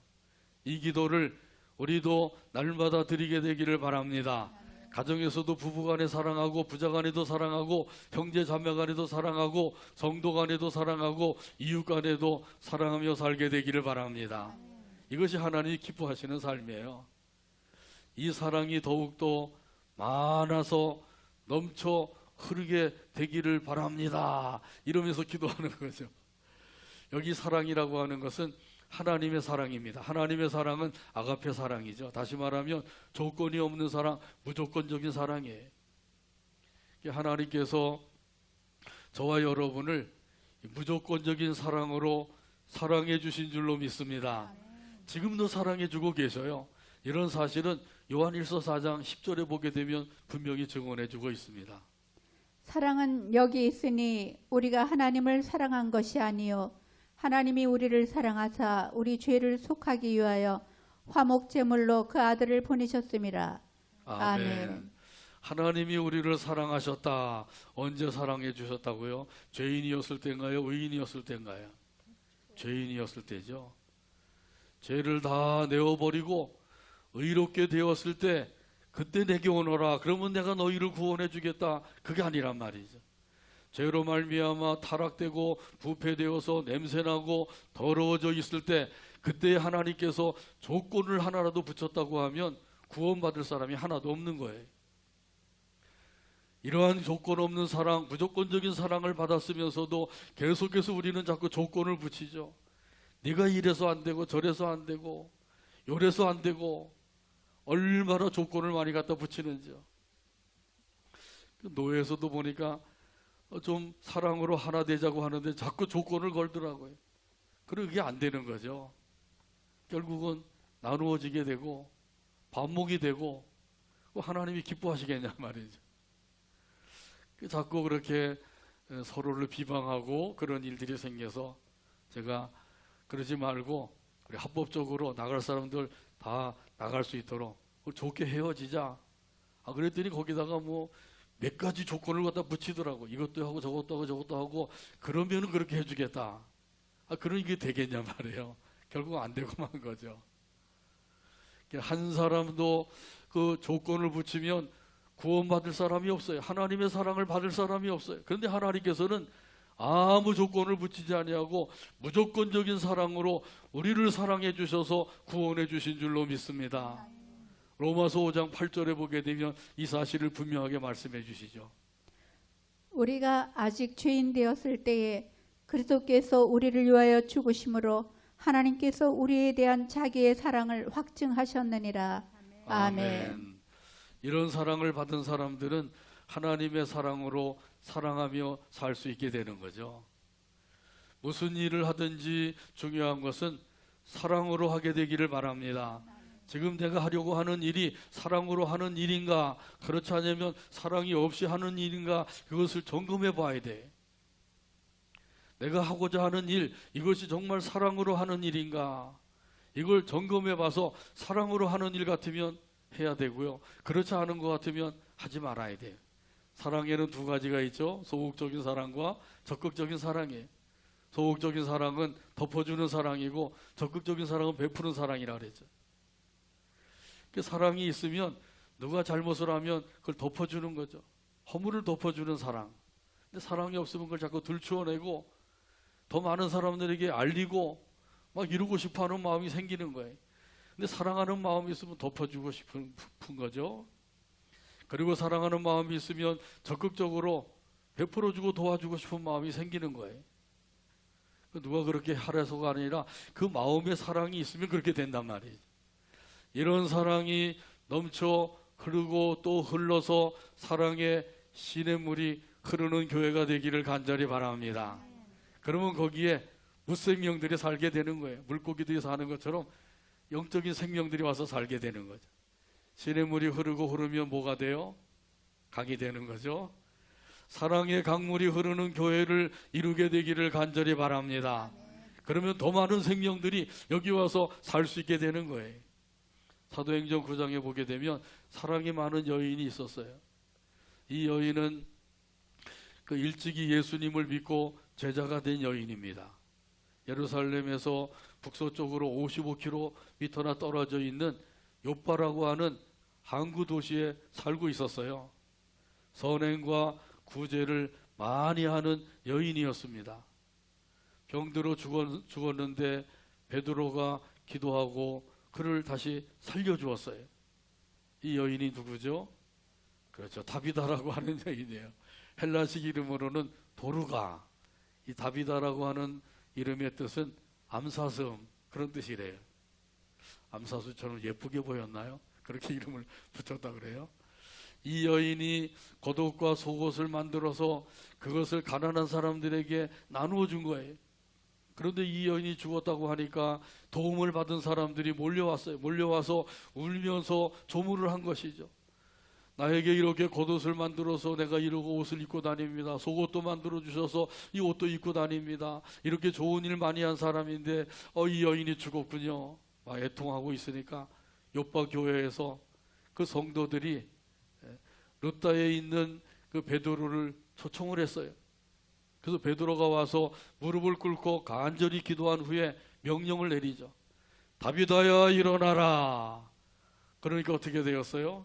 이 기도를 우리도 날마다 드리게 되기를 바랍니다. 가정에서도 부부간에 사랑하고, 부자간에도 사랑하고, 형제 자매간에도 사랑하고, 성도간에도 사랑하고, 이웃간에도 사랑하며 살게 되기를 바랍니다. 이것이 하나님이 기뻐하시는 삶이에요. 이 사랑이 더욱더 많아서 넘쳐 흐르게 되기를 바랍니다. 이러면서 기도하는 거죠. 여기 사랑이라고 하는 것은 하나님의 사랑입니다. 하나님의 사랑은 아가페 사랑이죠. 다시 말하면 조건이 없는 사랑, 무조건적인 사랑이에요. 하나님께서 저와 여러분을 무조건적인 사랑으로 사랑해 주신 줄로 믿습니다. 지금도 사랑해 주고 계셔요. 이런 사실은 요한일서 4장 10절에 보게 되면 분명히 증언해 주고 있습니다. 사랑은 여기 있으니 우리가 하나님을 사랑한 것이 아니요 하나님이 우리를 사랑하사 우리 죄를 속하기 위하여 화목제물로 그 아들을 보내셨음이라. 아멘. 하나님이 우리를 사랑하셨다. 언제 사랑해 주셨다고요? 죄인이었을 때인가요? 의인이었을 때인가요? 죄인이었을 때죠. 죄를 다 내어버리고 의롭게 되었을 때 그때 내게 오너라. 그러면 내가 너희를 구원해 주겠다. 그게 아니란 말이죠. 죄로 말미암아 타락되고 부패되어서 냄새나고 더러워져 있을 때 그때 하나님께서 조건을 하나라도 붙였다고 하면 구원받을 사람이 하나도 없는 거예요. 이러한 조건 없는 사랑, 무조건적인 사랑을 받았으면서도 계속해서 우리는 자꾸 조건을 붙이죠. 네가 이래서 안 되고 저래서 안 되고 요래서 안 되고, 얼마나 조건을 많이 갖다 붙이는지요. 노예에서도 보니까 좀 사랑으로 하나 되자고 하는데 자꾸 조건을 걸더라고요. 그리고 그게 안 되는 거죠. 결국은 나누어지게 되고 반목이 되고 하나님이 기뻐하시겠냐 말이죠. 자꾸 그렇게 서로를 비방하고 그런 일들이 생겨서 제가 그러지 말고 우리 합법적으로 나갈 사람들 다 나갈 수 있도록 좋게 헤어지자. 그랬더니 거기다가 뭐 몇 가지 조건을 갖다 붙이더라고. 이것도 하고 저것도 하고 저것도 하고 그러면은 그렇게 해주겠다. 그런 이게 되겠냐 말이에요. 결국 안 되고 만 거죠. 한 사람도 그 조건을 붙이면 구원받을 사람이 없어요. 하나님의 사랑을 받을 사람이 없어요. 그런데 하나님께서는 아무 조건을 붙이지 아니하고 무조건적인 사랑으로 우리를 사랑해 주셔서 구원해 주신 줄로 믿습니다. 로마서 5장 8절에 보게 되면 이 사실을 분명하게 말씀해 주시죠. 우리가 아직 죄인 되었을 때에 그리스도께서 우리를 위하여 죽으심으로 하나님께서 우리에 대한 자기의 사랑을 확증하셨느니라. 아멘. 이런 사랑을 받은 사람들은 하나님의 사랑으로 사랑하며 살 수 있게 되는 거죠. 무슨 일을 하든지 중요한 것은 사랑으로 하게 되기를 바랍니다. 지금 내가 하려고 하는 일이 사랑으로 하는 일인가, 그렇지 않으면 사랑이 없이 하는 일인가, 그것을 점검해 봐야 돼. 내가 하고자 하는 일, 이것이 정말 사랑으로 하는 일인가, 이걸 점검해 봐서 사랑으로 하는 일 같으면 해야 되고요, 그렇지 않은 것 같으면 하지 말아야 돼요. 사랑에는 두 가지가 있죠. 소극적인 사랑과 적극적인 사랑이에요. 소극적인 사랑은 덮어주는 사랑이고, 적극적인 사랑은 베푸는 사랑이라 그랬죠. 그 사랑이 있으면 누가 잘못을 하면 그걸 덮어주는 거죠. 허물을 덮어주는 사랑. 근데 사랑이 없으면 그걸 자꾸 들추어내고 더 많은 사람들에게 알리고 막 이루고 싶어하는 마음이 생기는 거예요. 근데 사랑하는 마음이 있으면 덮어주고 싶은 거죠. 그리고 사랑하는 마음이 있으면 적극적으로 베풀어주고 도와주고 싶은 마음이 생기는 거예요. 누가 그렇게 하래서가 아니라 그 마음의 사랑이 있으면 그렇게 된단 말이에요. 이런 사랑이 넘쳐 흐르고 또 흘러서 사랑의 시냇물이 흐르는 교회가 되기를 간절히 바랍니다. 그러면 거기에 무생명들이 살게 되는 거예요. 물고기들이 사는 것처럼 영적인 생명들이 와서 살게 되는 거죠. 시냇물이 흐르고 흐르면 뭐가 돼요? 강이 되는 거죠. 사랑의 강물이 흐르는 교회를 이루게 되기를 간절히 바랍니다. 그러면 더 많은 생명들이 여기 와서 살 수 있게 되는 거예요. 사도행전 9장에 보게 되면 사랑이 많은 여인이 있었어요. 이 여인은 그 일찍이 예수님을 믿고 제자가 된 여인입니다. 예루살렘에서 북서쪽으로 55km나 떨어져 있는 요빠라고 하는 항구 도시에 살고 있었어요. 선행과 구제를 많이 하는 여인이었습니다. 병들어 죽었는데 베드로가 기도하고 그를 다시 살려주었어요. 이 여인이 누구죠? 그렇죠. 다비다라고 하는 여인이에요. 헬라식 이름으로는 도르가. 이 다비다라고 하는 이름의 뜻은 암사슴, 그런 뜻이래요. 암사수처럼 예쁘게 보였나요? 그렇게 이름을 붙였다 그래요. 이 여인이 겉옷과 속옷을 만들어서 그것을 가난한 사람들에게 나누어 준 거예요. 그런데 이 여인이 죽었다고 하니까 도움을 받은 사람들이 몰려왔어요. 몰려와서 울면서 조문을 한 것이죠. 나에게 이렇게 겉옷을 만들어서 내가 이러고 옷을 입고 다닙니다. 속옷도 만들어 주셔서 이 옷도 입고 다닙니다. 이렇게 좋은 일 많이 한 사람인데 이 여인이 죽었군요. 막 애통하고 있으니까 요빠 교회에서 그 성도들이 르다에 있는 그 베드로를 초청을 했어요. 그래서 베드로가 와서 무릎을 꿇고 간절히 기도한 후에 명령을 내리죠. 다비다야 일어나라. 그러니까 어떻게 되었어요?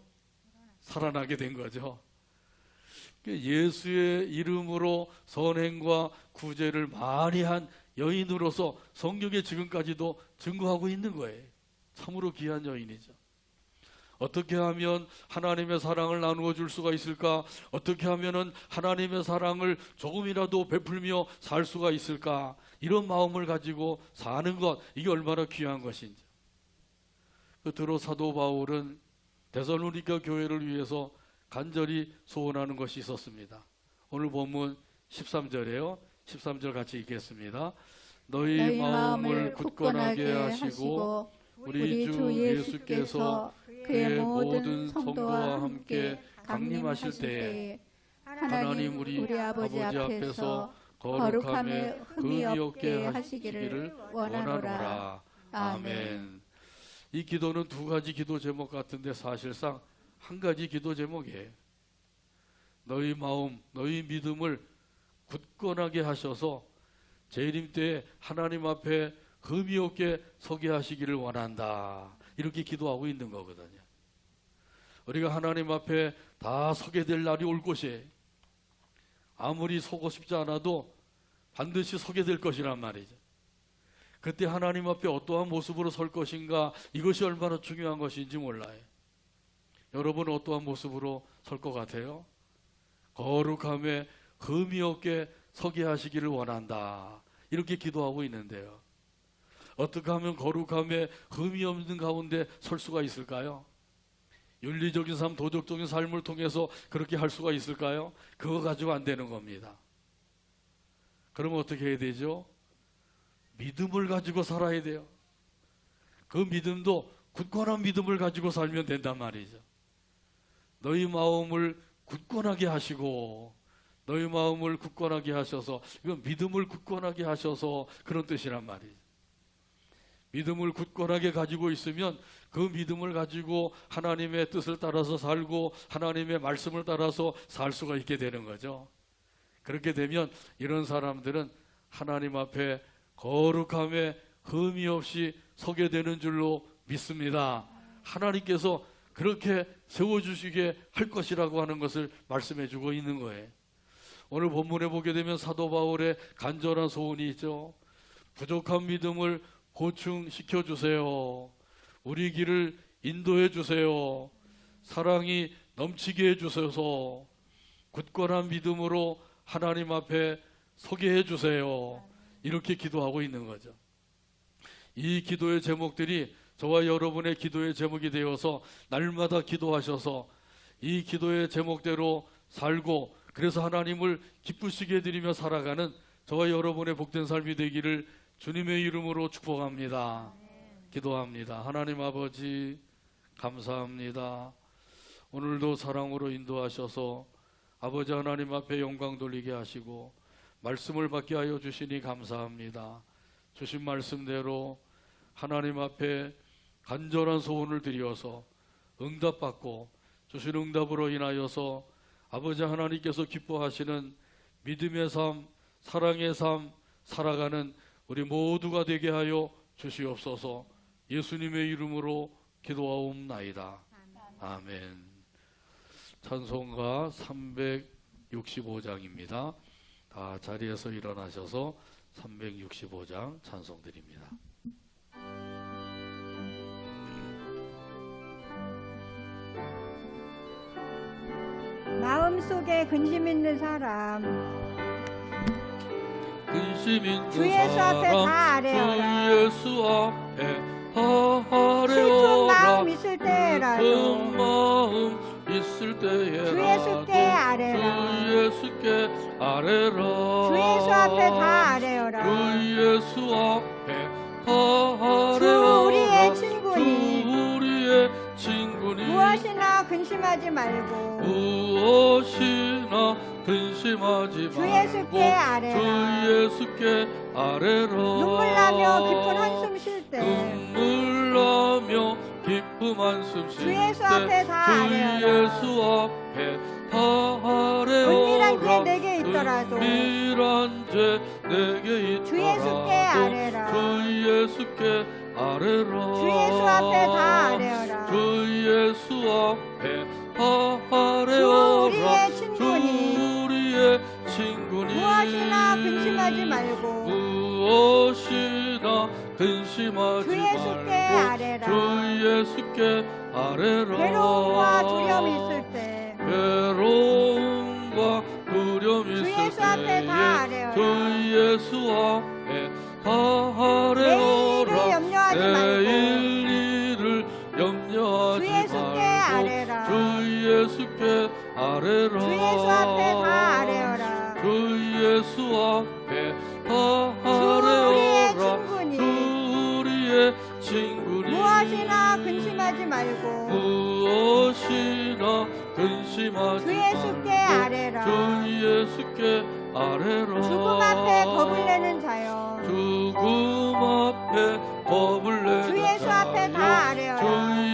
살아나게 된 거죠. 예수의 이름으로 선행과 구제를 많이 한 여인으로서 성경에 지금까지도 증거하고 있는 거예요. 참으로 귀한 여인이죠. 어떻게 하면 하나님의 사랑을 나누어 줄 수가 있을까? 어떻게 하면은 하나님의 사랑을 조금이라도 베풀며 살 수가 있을까? 이런 마음을 가지고 사는 것, 이게 얼마나 귀한 것인지. 끝으로 사도 바울은 데살로니가 교회를 위해서 간절히 소원하는 것이 있었습니다. 오늘 본문 13절에요. 13절 같이 읽겠습니다. 너희 마음을 굳건하게 하시고 우리 주 예수께서 그의 모든 성도와 함께 강림하실 때에 하나님 우리 아버지 앞에서 거룩함에 흠이 없게 하시기를 원하노라. 아멘. 이 기도는 두 가지 기도 제목 같은데 사실상 한 가지 기도 제목이에요. 너희 마음, 너희 믿음을 굳건하게 하셔서 재림 때에 하나님 앞에 흠이 없게 서게 하시기를 원한다. 이렇게 기도하고 있는 거거든요. 우리가 하나님 앞에 다 서게 될 날이 올 것이에요. 아무리 서고 싶지 않아도 반드시 서게 될 것이란 말이죠. 그때 하나님 앞에 어떠한 모습으로 설 것인가, 이것이 얼마나 중요한 것인지 몰라요. 여러분은 어떠한 모습으로 설 것 같아요? 거룩함에 흠이 없게 서게 하시기를 원한다. 이렇게 기도하고 있는데요. 어떻게 하면 거룩함에 흠이 없는 가운데 설 수가 있을까요? 윤리적인 삶, 도덕적인 삶을 통해서 그렇게 할 수가 있을까요? 그거 가지고 안 되는 겁니다. 그러면 어떻게 해야 되죠? 믿음을 가지고 살아야 돼요. 그 믿음도 굳건한 믿음을 가지고 살면 된단 말이죠. 너희 마음을 굳건하게 하시고, 너희 마음을 굳건하게 하셔서, 이건 믿음을 굳건하게 하셔서 그런 뜻이란 말이죠. 믿음을 굳건하게 가지고 있으면 그 믿음을 가지고 하나님의 뜻을 따라서 살고 하나님의 말씀을 따라서 살 수가 있게 되는 거죠. 그렇게 되면 이런 사람들은 하나님 앞에 거룩함에 흠이 없이 서게 되는 줄로 믿습니다. 하나님께서 그렇게 세워주시게 할 것이라고 하는 것을 말씀해 주고 있는 거예요. 오늘 본문에 보게 되면 사도 바울의 간절한 소원이 있죠. 부족한 믿음을 보충시켜 주세요. 우리 길을 인도해 주세요. 사랑이 넘치게 해 주셔서 굳건한 믿음으로 하나님 앞에 서게 해 주세요. 이렇게 기도하고 있는 거죠. 이 기도의 제목들이 저와 여러분의 기도의 제목이 되어서 날마다 기도하셔서 이 기도의 제목대로 살고 그래서 하나님을 기쁘시게 해드리며 살아가는 저와 여러분의 복된 삶이 되기를 주님의 이름으로 축복합니다. 기도합니다. 하나님 아버지 감사합니다. 오늘도 사랑으로 인도하셔서 아버지 하나님 앞에 영광 돌리게 하시고 말씀을 받게 하여 주시니 감사합니다. 주신 말씀대로 하나님 앞에 간절한 소원을 드려서 응답받고 주신 응답으로 인하여서 아버지 하나님께서 기뻐하시는 믿음의 삶, 사랑의 삶 살아가는 우리 모두가 되게 하여 주시옵소서. 예수님의 이름으로 기도하옵나이다. 아멘. 찬송가 365장입니다. 다 자리에서 일어나셔서 365장 찬송 드립니다. 마음속에 근심 있는 사람 근심 있는 주 예수 앞에 다 아뢰어라. 주 예수 앞에 다 슬픈 마음 아뢰어라. 있을 때라도 슬픈 마음 있을 때에라도 주 예수께 아뢰라. 주 예수께 아뢰라. 주 예수 앞에 다 아뢰어라. 주 예수 앞에 다 주 아뢰어라. 우리의 친구니 주 우리의 친구니 무엇이나 근심하지 말고 무엇이나 근심하지 주 말고 예수께 아뢰라. 주 예수께 아뢰라. 눈물 나며 깊은 한숨 쉴 때 눈물 나며 기쁨 한숨 쉴 주 때 예수 앞에 다 주 아뢰어라. 예수 앞에 다 아뢰어라. 은밀한 죄 내게 있더라도 은밀한 죄 내게 있더라도 주 예수께 아뢰라. 주 예수께 아뢰라. 주 예수 앞에 다 아뢰어라. 주 예수 앞에 다 주 아뢰어라. 우리의 친구니 주 우리의 친구니 무엇이나 근심하지 말고 무엇이나 근심하지 주 예수께 말고 아뢰라. 주 예수께 아뢰라. 괴로움과 두려움이 있을 때 괴로움과 두려움이 주 있을 예수 앞에 다 때에 아뢰어라. 주 예수 앞에 다 아뢰어라. 내일 염려하지 말고 내일 일을 염려하지 주 예수께 말고 아뢰라. 주 예수께 아뢰라. 주 예수 앞에 다 아뢰어라. 주 예수 앞에 다 주 우리의 아뢰어라. 친구니 주 우리의 친구니 무엇이나 근심하지 말고 무엇이나 근심하지 주 예수께 말고 아뢰라. 주 예수께 아뢰라. 죽음 앞에 겁을 내는 자여 죽음 앞에 겁을 내는 주 예수 앞에 다 자여 아뢰어라. 주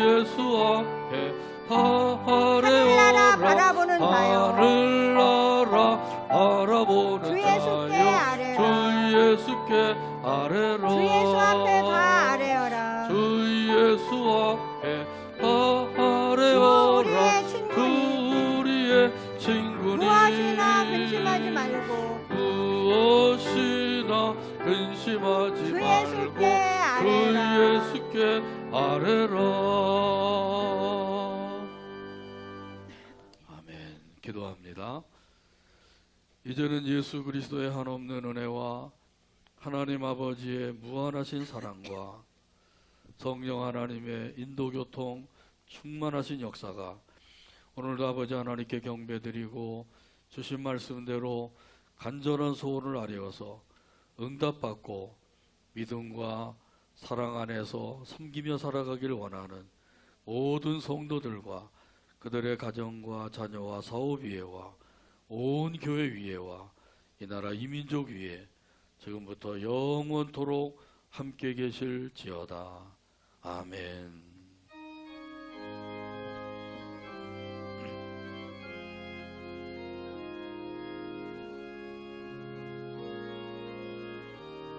예수 앞에 다 하늘나라 아뢰어라. 바라보는 자여 하늘나라 바라보는 주 예수께 자여 아뢰라. 주 예수께 아뢰라. 주 예수 앞에 다 아뢰어라. 주 예수 앞에 다 주 아뢰어라. 우리의 주 친구니 우리의 친구니 무엇이나 근심하지 말고 무엇이나 근심하지 주 말고 예수께 주 아뢰라. 예수께 아뢰라. 아멘. 기도합니다. 이제는 예수 그리스도의 한없는 은혜와 하나님 아버지의 무한하신 사랑과 성령 하나님의 인도교통 충만하신 역사가 오늘도 아버지 하나님께 경배드리고 주신 말씀대로 간절한 소원을 아뢰어서 응답받고 믿음과 사랑 안에서 섬기며 살아가길 원하는 모든 성도들과 그들의 가정과 자녀와 사업 위에와 온 교회 위에와 이 나라 이민족 위에 지금부터 영원토록 함께 계실지어다. 아멘.